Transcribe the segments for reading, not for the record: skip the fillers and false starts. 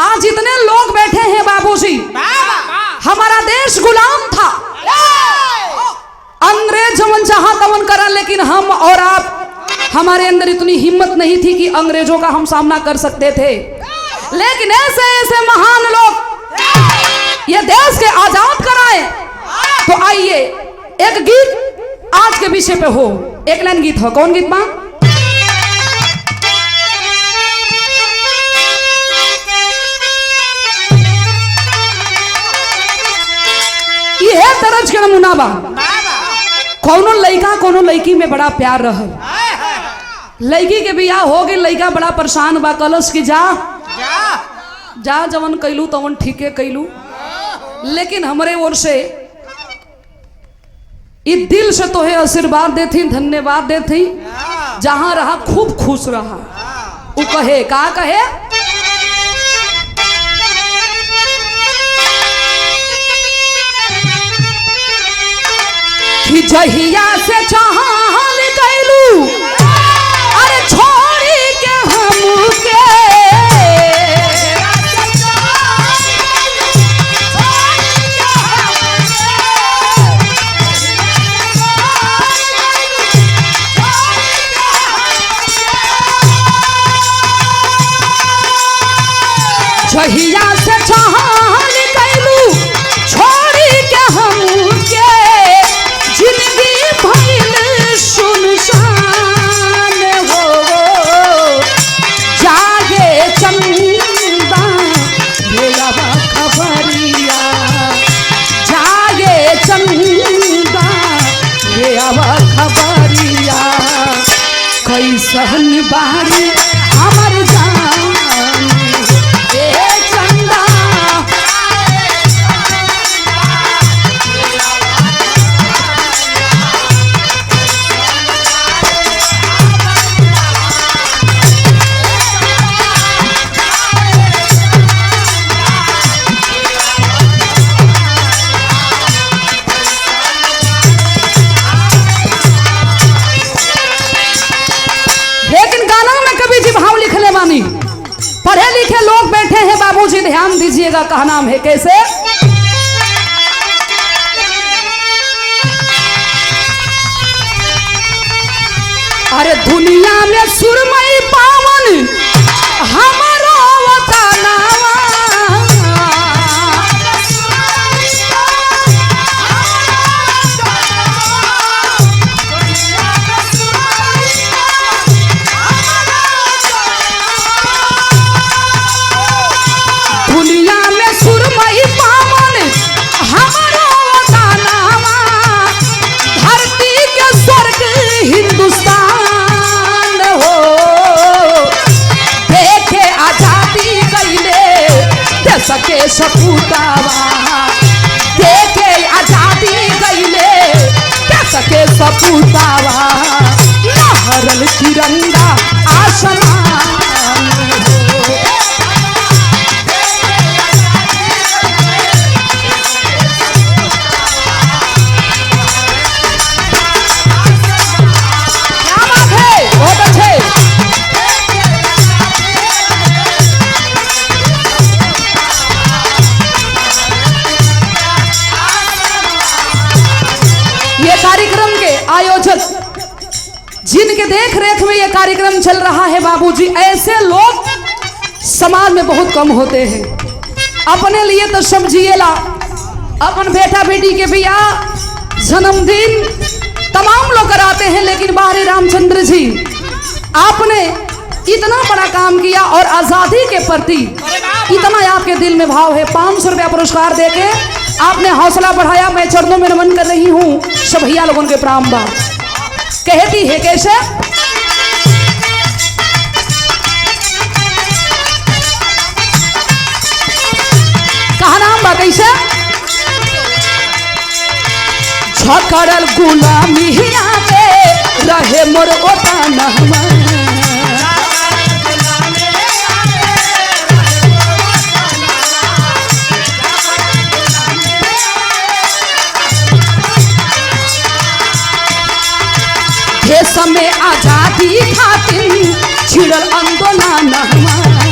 आज जितने लोग बैठे हैं बाबूजी, हमारा देश गुलाम था, अंग्रेज जवन चाहा तवन करा, लेकिन हम और आप, हमारे अंदर इतनी हिम्मत नहीं थी कि अंग्रेजों का हम सामना कर सकते थे। लेकिन ऐसे ऐसे महान लोग ये देश के आजाद कराए। तो आइए एक गीत आज के विषय पे हो, एक लाइन गीत हो। कौन गीत मां? ये तरज के नमूना बा। कौनो लड़का कोनो लड़की में बड़ा प्यार रहल, लड़की के बियाह हो गई, लड़का बड़ा परेशान बा, कलश की जा जा जवन कैलू तवन ठीके कैलू, लेकिन हमरे ओर से इस दिल से तोहे आशीर्वाद देती, धन्यवाद देती, जहां रहा खूब खुश रहा। वो कहे का कहे कि जहिया से चाहल कैलू, अरे छोड़ी के हमके, जहिया से चाहल कैलू, छोड़ी के हमके, जिंदगी भइल सुनसान हो, जागे चंदा भेलवा खबरिया, जागे चंदा भेलवा खबरिया, कैसन बारी हमर जान ए चंदा। पढ़े लिखे लोग बैठे हैं बाबूजी, ध्यान दीजिएगा, कहा नाम है कैसे। अरे दुनिया में सुरमई पावन हमारो वतनवा, दुनिया में सुरमई पावन हमारो वतनवा, धरती के स्वर्ग हिंदुस्तान हो, देखे आजादी कैले देश के सपूतावा, देखे आजादी कैले देश के सपूतावा, लहरल तिरंगा आसमान हो। ये कार्यक्रम के आयोजक जिनके देख रेख में ये कार्यक्रम चल रहा है बाबूजी, ऐसे लोग समाज में बहुत कम होते हैं। अपने लिए तो सब जिएला, अपन बेटा बेटी के बियाह, जन्मदिन तमाम लोग कराते हैं, लेकिन बाहरी रामचंद्र जी आपने इतना बड़ा काम किया और आजादी के प्रति इतना आपके दिल में भाव है। 500 रुपया पुरस्कार देके आपने हौसला बढ़ाया। मैं चरणों में नमन कर रही हूँ, सब भैया लोगों के प्राम बा। कहती है कैसे, कहा नाम बा कैसे, झकड़ल गुलामी पे रहे मोर वतनवा, देश में आजादी खातिर छिड़ल आंदोलन हमार,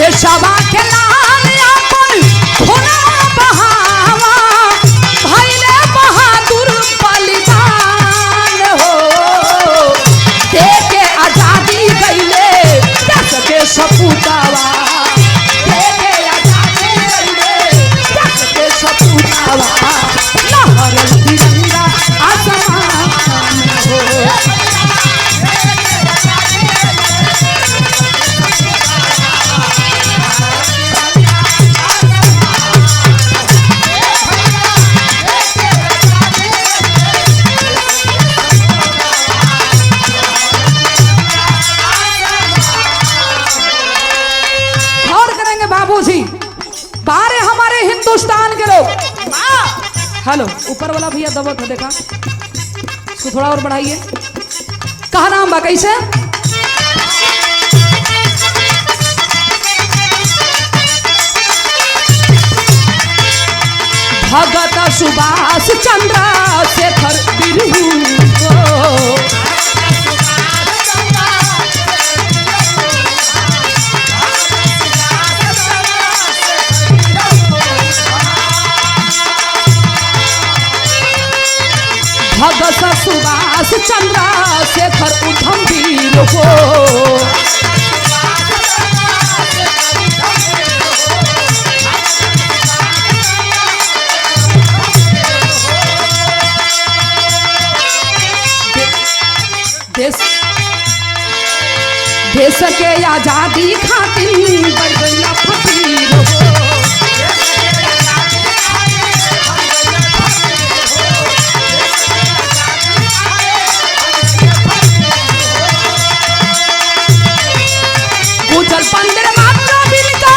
देशवा के लाल अपन खूनवा बहावा भइले बहादुर बलिदान हो देके आजादी गइले देश के सपूतावा देके आजादी गइले देश के सपूतावा लहरल तिरंगा आसमान हो बाबूजी बारे हमारे हिंदुस्तान के लोग। हेलो ऊपर वाला भैया दबत है देखा, इसको थोड़ा और बढ़ाइए। कहा नाम बा कैसे? भगत सुभाष चंद्र शेखर बिरहू भगत सुभाष चंद्र शेखर उधम वीर हो देश के आजादी खातिर बड़गैया फकीर हो गुजल पंद्र मात्र बिनका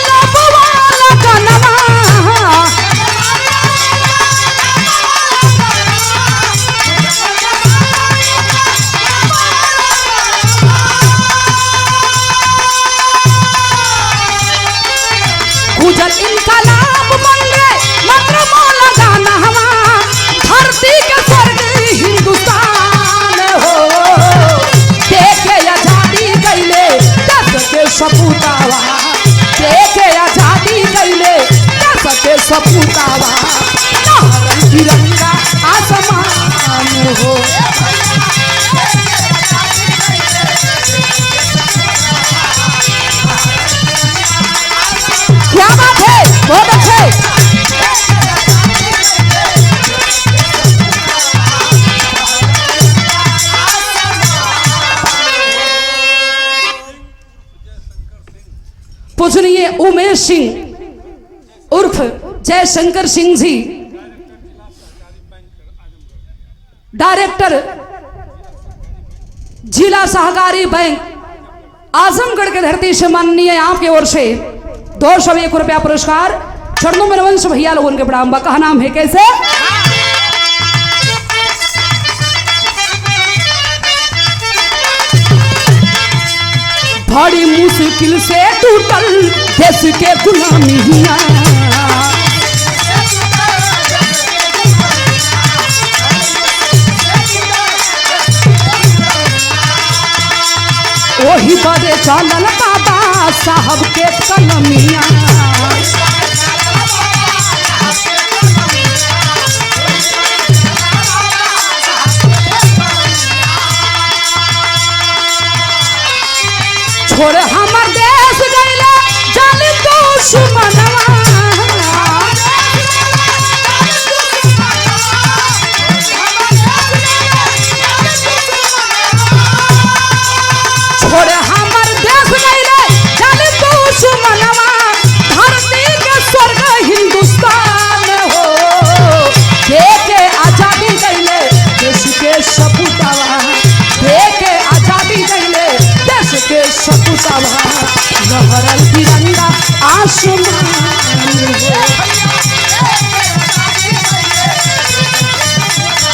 लबवाला कनमा गुजल इनकलाब मंगे मात्र मौला गाना हवा धरती के स्वर्ग हिंदुस्तान हो देखे आजादी गइले देश के सपूतावा देखे आजादी गइले देश के सपूतावा लहरल तिरंगा आसमान हो क्या बात है, बहुत अच्छे। पूजनीय उमेश सिंह उर्फ जयशंकर सिंह जी डायरेक्टर जिला सहकारी बैंक आजमगढ़ के धरती से माननीय आपकी ओर से 201 रुपया पुरस्कार चरणों में रवंश भैया लोगों के प्रणाम बा। कहा नाम है कैसे? बड़ी मुश्किल से टूटल देश के गुलामिया वही बदे चलल बाबा साहब के कलमिया छोड़ हमर देश गइले जालिम दुश्मनवा छोड़ हमर देश गइले जालिम दुश्मनवा धरती के स्वर्ग हिंदुस्तान हो देके आजादी गइले देश के सपूतावा देके आजादी गइले देश के सपूतावा लहरल तिरंगा आसमान हो।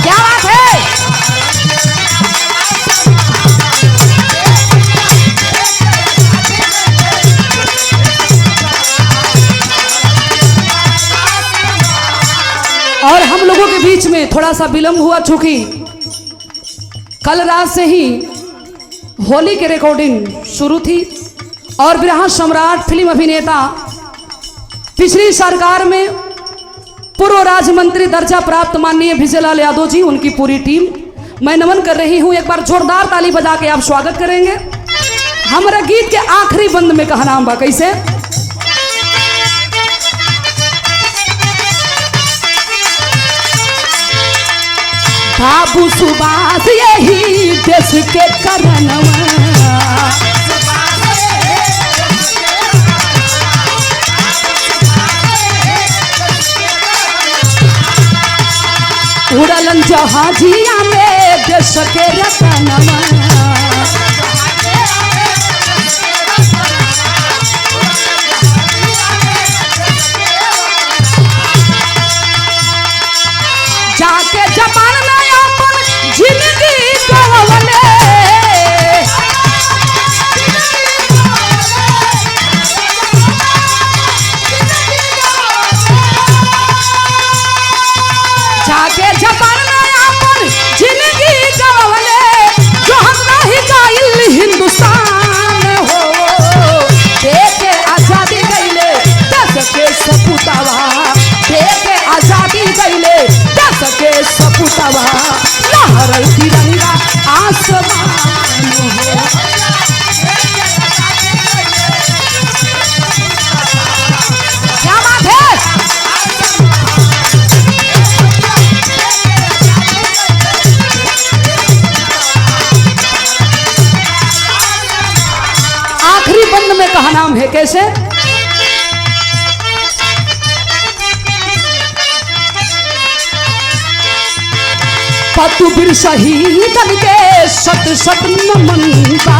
क्या बात है? और हम लोगों के बीच में थोड़ा सा विलंब हुआ, चूंकि कल रात से ही होली की रिकॉर्डिंग शुरू थी और बिरहा सम्राट फिल्म अभिनेता, पिछली सरकार में पूर्व राज्य मंत्री दर्जा प्राप्त माननीय विजयलाल यादव जी, उनकी पूरी टीम मैं नमन कर रही हूं। एक बार जोरदार ताली बजा के आप स्वागत करेंगे। हमारा गीत के आखिरी बंद में कहा नाम बा कैसे? बाबू सुभाष यही देश के करनवा, उड़लन जहाजिया में देश के रतनवा, जाके जापान में अपन जिंदगी गवले, जाके जापान में अपन जिंदगी गवले, जो हम नहीं गाइल हिंदुस्तान हो, देके आजादी गईले देश के सपूतवा, देके आजादी गईले देश के सपूतवा, लहरल तिरंगा आसमान हो। क्या बात है? आखिरी बंद में कहा नाम है कैसे? पतुबीर शहीदन के सत सत नमन बा,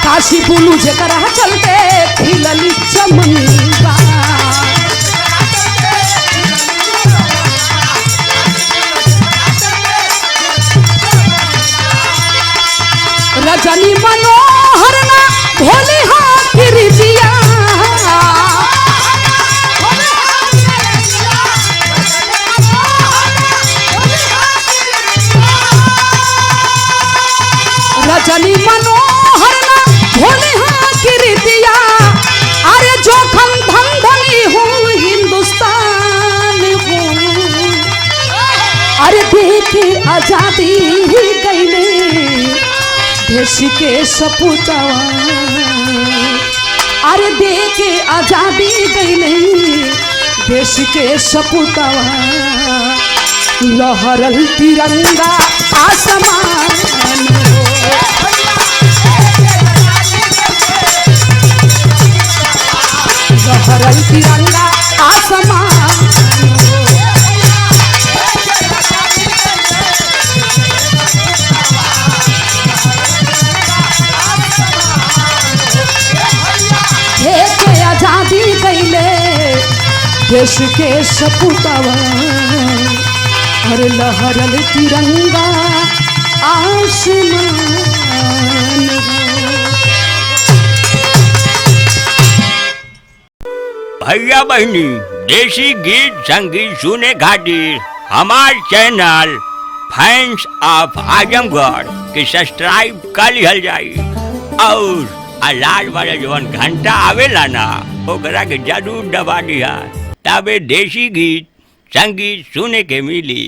काशी बुलू जकरा चलते खिलली चमन बा, रजनी मनोहर ना भोली कृतिया, रजनी मनोहर ना भोली कृतिया, अरे जोखम धंधनी हूँ हिंदुस्तान हूँ, अरे देखे आजादी गईले देश के सपूतवा, अरे देके आजादी गईले देश के सपूतवा, लहरल तिरंगा आसमान हो। लहरल तिरंगा आसमान हो। देके आजादी गईले देश के सपूतवा, हर लहरल तिरंगा आसमान हो। भैया बहनी, देसी गीत संगीत सुने खातिर हमार चैनल फैंस ऑफ आजमगढ़ के सब्सक्राइब कर लिहल जाई और लाल वाला जवन घंटा आवेला ना ओकरा के जरूर दबा दिया, तबे देसी गीत संगीत सुने के मिली।